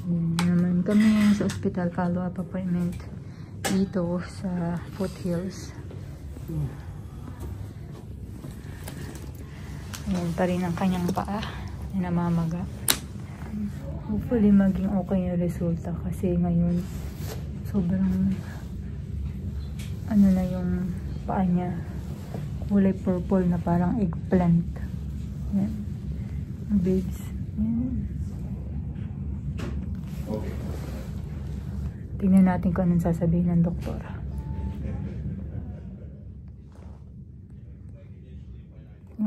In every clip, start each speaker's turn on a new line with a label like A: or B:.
A: Naman kami sa hospital, follow-up appointment dito sa Foothills. Ayan pa rin ang kanyang paa na namamaga. Hopefully maging okay yung resulta kasi ngayon sobrang ano na yung paa niya, kulay purple na parang eggplant. Ayan. Babes. Ayan. Tingnan natin kung anong sasabihin ng doktor.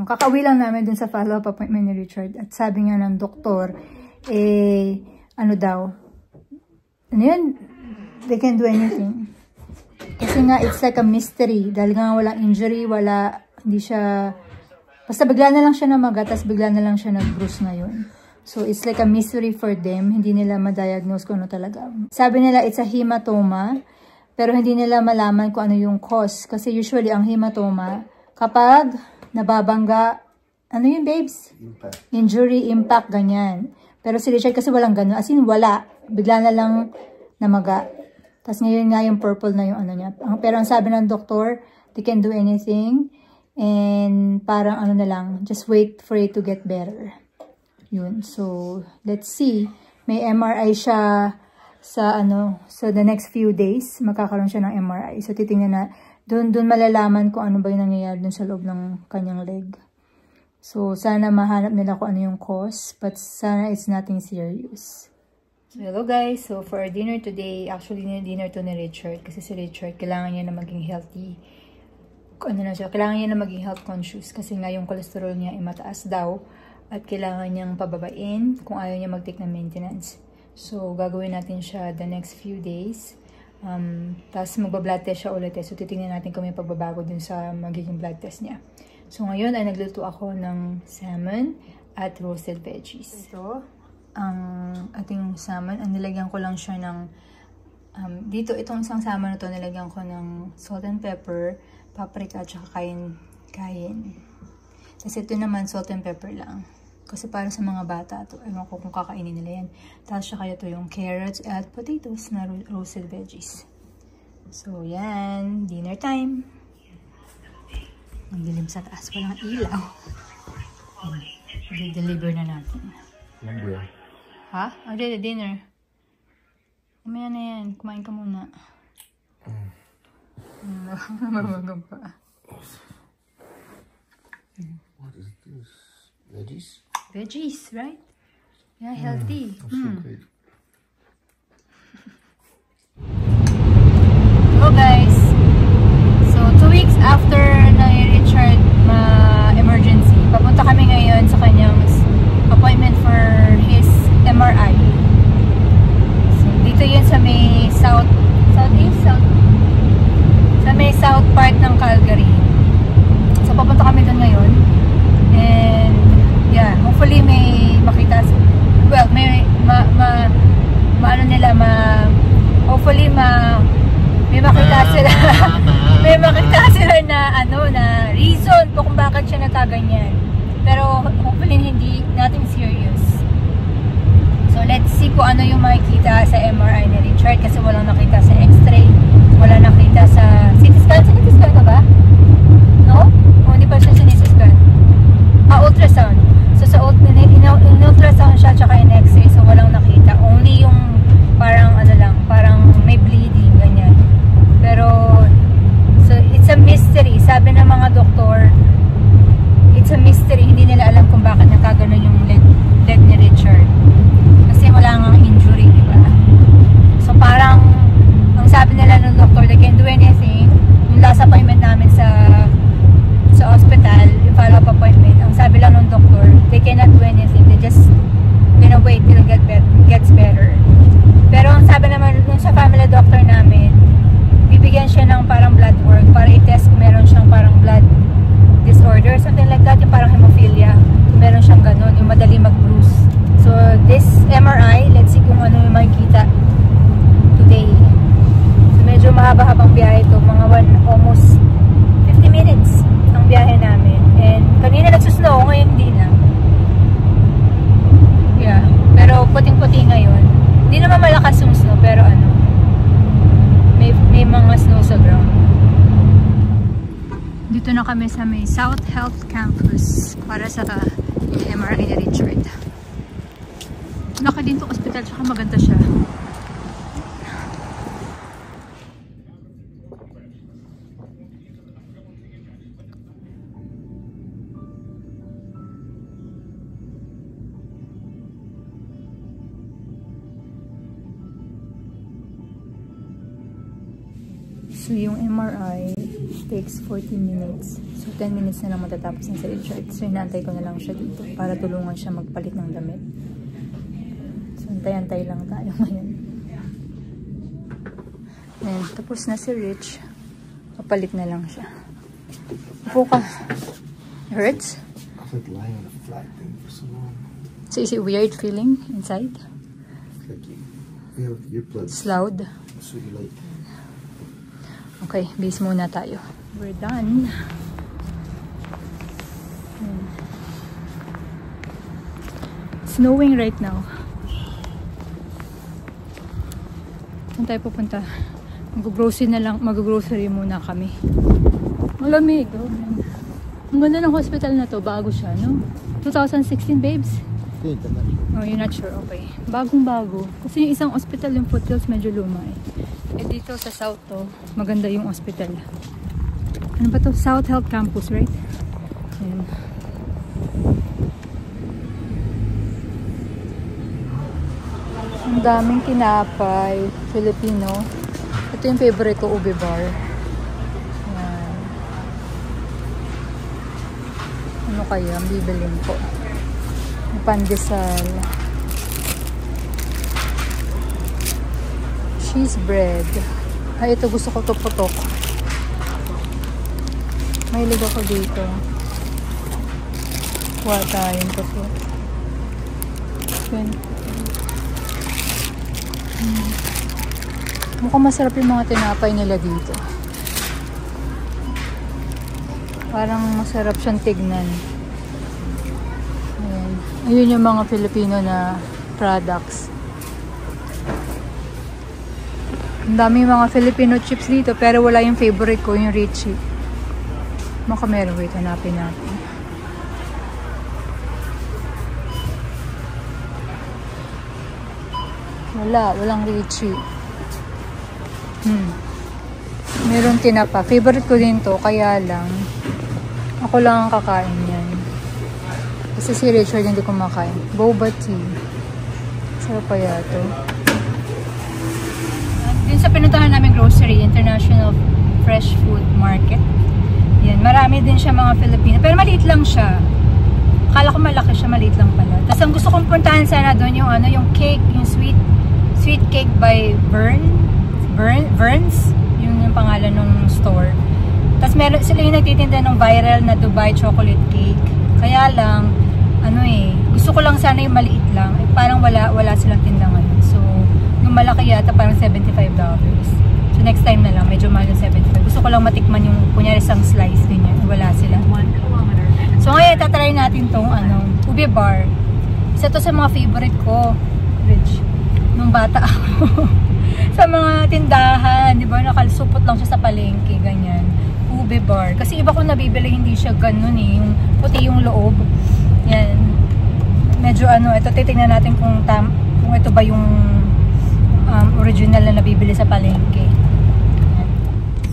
A: Kakauwi lang namin dun sa follow-up appointment ni Richard at sabi nga ng doktor, ano daw, ano yun? They can do anything. Kasi nga, it's like a mystery. Dahil nga walang injury, hindi siya, basta bigla na lang siya namaga, tapos bigla na lang siya nag-bruise ngayon. So, it's like a mystery for them. Hindi nila ma-diagnose kung ano talaga. Sabi nila, it's a hematoma, pero hindi nila malaman kung ano yung cause. Kasi usually, ang hematoma, kapag nababangga, ano yun, babes?
B: Impact. Injury,
A: impact, ganyan. Pero si Richard kasi walang ganun. As in, wala. Bigla na lang namaga. Tapos ngayon nga yung purple na yung ano niya. Pero ang sabi ng doktor, they can do anything. And parang ano na lang, just wait for it to get better. Yun. So, let's see. May MRI siya sa the next few days. Magkakaroon siya ng MRI. So, titingnan na. Doon malalaman kung ano ba yung nangyayari dun sa loob ng kanyang leg. So, sana mahanap nila kung ano yung cause. But sana it's nothing serious. So, hello guys. So, for our dinner today, actually dinner to ni Richard. Kasi si Richard, kailangan niya na maging healthy. Kailangan niya na maging health conscious. Kasi nga yung cholesterol niya ay mataas daw. At kailangan niyang pababain kung ayaw niya mag-take ng maintenance. So, gagawin natin siya the next few days. Tapos magba-blood test siya ulit. So, titingnan natin kung may pagbabago dun sa magiging blood test niya. So, ngayon ay nagluto ako ng salmon at roasted veggies. Ito, ang ating salmon. Ang nilagyan ko lang siya ng, dito, itong isang salmon na to, nilagyan ko ng salt and pepper, paprika, at saka cayenne. Tapos ito naman, salt and pepper lang. Kasi para sa mga bata to, ewan ko kung kakainin nila yan. Tapos siya kaya to yung carrots at potatoes na roasted veggies. So, yan. Dinner time. Ang dilim sa taas. Walang ilaw. I-deliver na natin.
B: Number.
A: Ha? Already, dinner. Mamaya na yan. Kumain ka muna. Mamagam pa.
B: What is this? Veggies?
A: Veggies, right? Yeah, healthy.
B: So great.
A: Hello guys. So 2 weeks after na Richard emergency, papunta kami ngayon sa kanyang appointment for his MRI. So dito yun sa may sa may south part ng Calgary. So papunta kami doon ngayon. And yeah, hopefully may makita, well, may hopefully may makita sila may makita sila na na reason kung bakit siya nagkaganyan. Pero hopefully hindi natin serious. So let's see kung ano yung makikita sa MRI ni Richard kasi walang nakita sa x-ray, wala nakita sa CT scan. Sa CT scan ka ba? No? O hindi pa siya siniscan? Ultrasound. So sa in-ultrasound siya tsaka in x-ray, so walang nakita. Only yung parang parang may bleeding, ganyan. Pero so it's a mystery. Sabi ng mga doktor, it's a mystery. Hindi nila alam kung bakit nakaganon yung leg ni Richard. Kasi wala ngang injury, di ba? So parang ang sabi nila ng doktor, they can do anything. Yung last appointment namin sa hospital, yung follow-up appointment, ang sabi lang ng doktor, they cannot do anything. They just gonna wait till it gets better. Pero ang sabi naman dun sa family doctor namin, bibigyan siya ng parang blood work para i-test kung meron siyang parang blood disorder, something like that, yung parang hemophilia. Kung meron siyang ganun, yung madali mag-bruise. So, this MRI, let's see kung ano yung makikita today. So, medyo mahaba-habang biyahe ito, mga almost 50 minutes ang biyahe namin. And kanina nagsusnow, ngayon hindi na. Yeah, pero puting-puti ngayon. Hindi na kami sa may South Health Campus para sa MRI ni Richard. Laki din to hospital, tsaka maganda siya. So, yung MRI takes 40 minutes. So, 10 minutes na lang matatapos na sa Richard. So, hinantay ko na lang siya dito para tulungan siya magpalit ng damit. So, antay-antay lang tayo ngayon. Ayan, tapos na si Rich. Papalit na lang siya. Upo ka. Hurts?
B: I've been lying on a flat thing for so long.
A: So, is it weird feeling inside?
B: It's like you have earplugs.
A: It's loud.
B: It's really light.
A: Okay, base muna tayo. We're done. Snowing right now. Saan tayo pupunta? Mag-grocery muna kami. Malamig. Oh. Ang ganda ng hospital na to. Bago siya, no? 2016, babes?
B: I think I'm not sure.
A: Oh, you're not sure? Okay. Bagong-bago. Kasi yung isang hospital, yung Foothills, medyo luma eh. Eh dito sa South to, maganda yung hospital. Ano ba to? South Health Campus, right? Ayan. Ang daming tinapay, Filipino. Ito yung favorite ko, ube bar. Ayan. Ano kaya ang bibilin ko? May pandesal. Cheese bread. Ay, ito gusto ko to putok. Mahilig ako dito. Kuha tayo kasi. Mukhang masarap yung mga tinapay nila dito. Parang masarap siyang tignan. Ayan. Ayun yung mga Filipino na products. Ang dami mga Filipino chips dito, pero wala yung favorite ko, yung Richie. Maka meron, wait, hanapin natin. Walang Richie. Meron tinapa. Favorite ko din to, kaya lang, ako lang ang kakain yan. Kasi si Richard hindi kumakain. Boba tea. Sarap kaya to. Yun sa pinuntahan namin grocery, International Fresh Food Market. Yan, marami din siya mga Filipino. Pero maliit lang siya. Akala ko malaki siya, maliit lang pala. Tapos ang gusto kong puntahan sana doon yung ano, yung cake, yung sweet cake by Vern's. Yung pangalan ng store. Tapos meron sila yung nagtitinda ng viral na Dubai chocolate cake. Kaya lang, ano eh, gusto ko lang sana yung maliit lang. Eh, parang wala silang tinda ngayon. So, yung malaki yata parang $75. So next time na lang, medyo mahal yung 75. Gusto ko lang matikman yung kunyari isang slice din yan. Wala sila. 1 kilometer. So ngayon, tatry natin tong ube bar. Isa to sa mga favorite ko, Rich, nung bata ako. Sa mga tindahan, di ba, nakalusupot lang siya sa palengke, ganyan. Ube bar. Kasi iba ko nabibili, hindi siya ganun eh. Yung puti yung loob. Yan. Medyo ito titingnan natin kung ito ba yung original na nabibili sa palengke. Yan.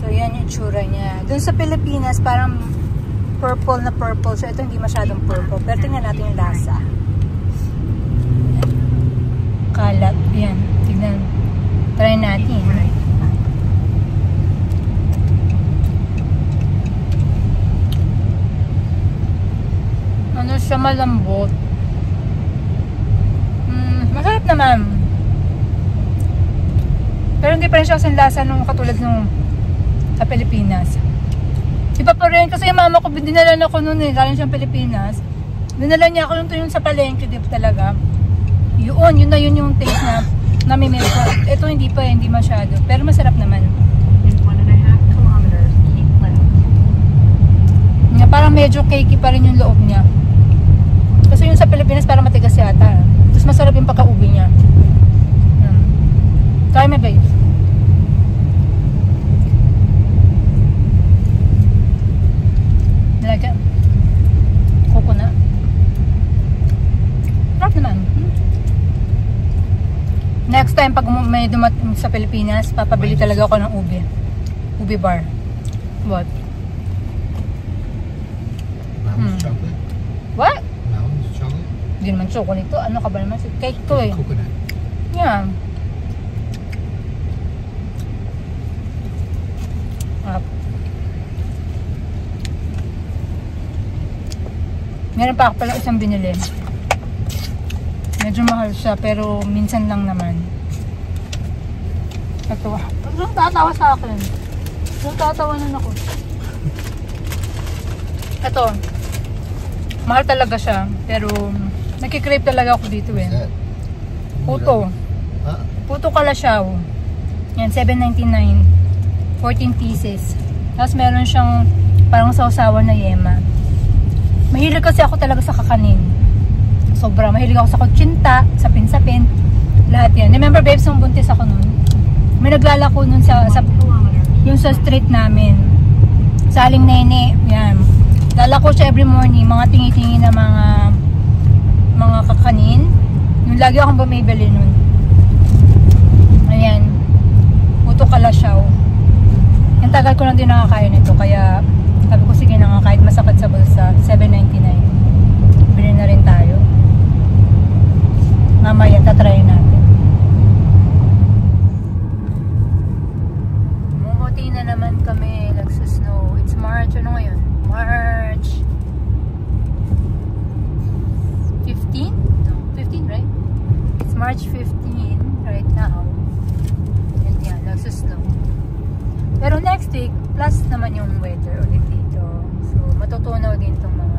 A: So yan yung tsura niya. Doon sa Pilipinas parang purple na purple. So ito hindi masyadong purple. Pero tingnan natin yung lasa. Kalat. Yan. Tingnan. Try natin. Ano siya, malambot. Masarap naman. Pero hindi pa rin siya kasing lasa nung katulad nung sa Pilipinas. Iba pa rin kasi yung mama ko, dinala na ako noon eh, galing siyang Pilipinas. Dinala niya ako yung sa palengke, di talaga. Yun na yun yung taste na namimiss ko. Ito hindi pa, hindi masyado. Pero masarap naman. 1.5 kilometers, keep left. Parang medyo cakey pa rin yung loob niya. Kasi yung sa Pilipinas parang matigas yata. Tapos masarap yung pagka-ubi niya. Try me, babe. Next time, pag may dumating sa Pilipinas, papabili talaga ako ng ube. Ube bar. What?
B: Mounds chocolate?
A: What?
B: Mounds chocolate?
A: Hindi naman chocolate to. Ano ka ba naman? Cake to eh.
B: Coconut.
A: Yeah. Meron pa ako pala isang binili. Medyo mahal siya pero minsan lang naman. Ito. Ano tatawa sa akin? Ano tatawanan ako? Ito. Mahal talaga siya pero nakikrave talaga ako dito eh.
B: What's that?
A: Puto.
B: Ah,
A: Puto Kalasyaw. Yan, $7.99. 14 pieces. Tapos meron siyang parang sausawan na yema. Mahilig kasi ako talaga sa kakanin. Sobra. Mahilig ako sa kutsinta, sa pinsapin. Lahat yan. Remember babes, nung buntis ako nun, may naglalako nun yung sa street namin. Sa Aling Nene. Yan. Lalako siya every morning. Mga tingi-tingi na mga kakanin. Yung lagi akong bumibili nun. Ayan. Puto Kalasyaw. Yung tagal ko lang din nakakain ito. Kaya sabi ko sige na nga kahit masakit sa bulsa. $7.99. Bili na rin tayo. Mamaya tatry natin. Mumuti na naman kami. Nagsusnow. It's March. Ano ngayon? March 15? No, 15 right? It's March 15 right now. And yan, nagsusnow. Pero next week, plus naman yung weather ulit dito. So, matutunaw din itong mga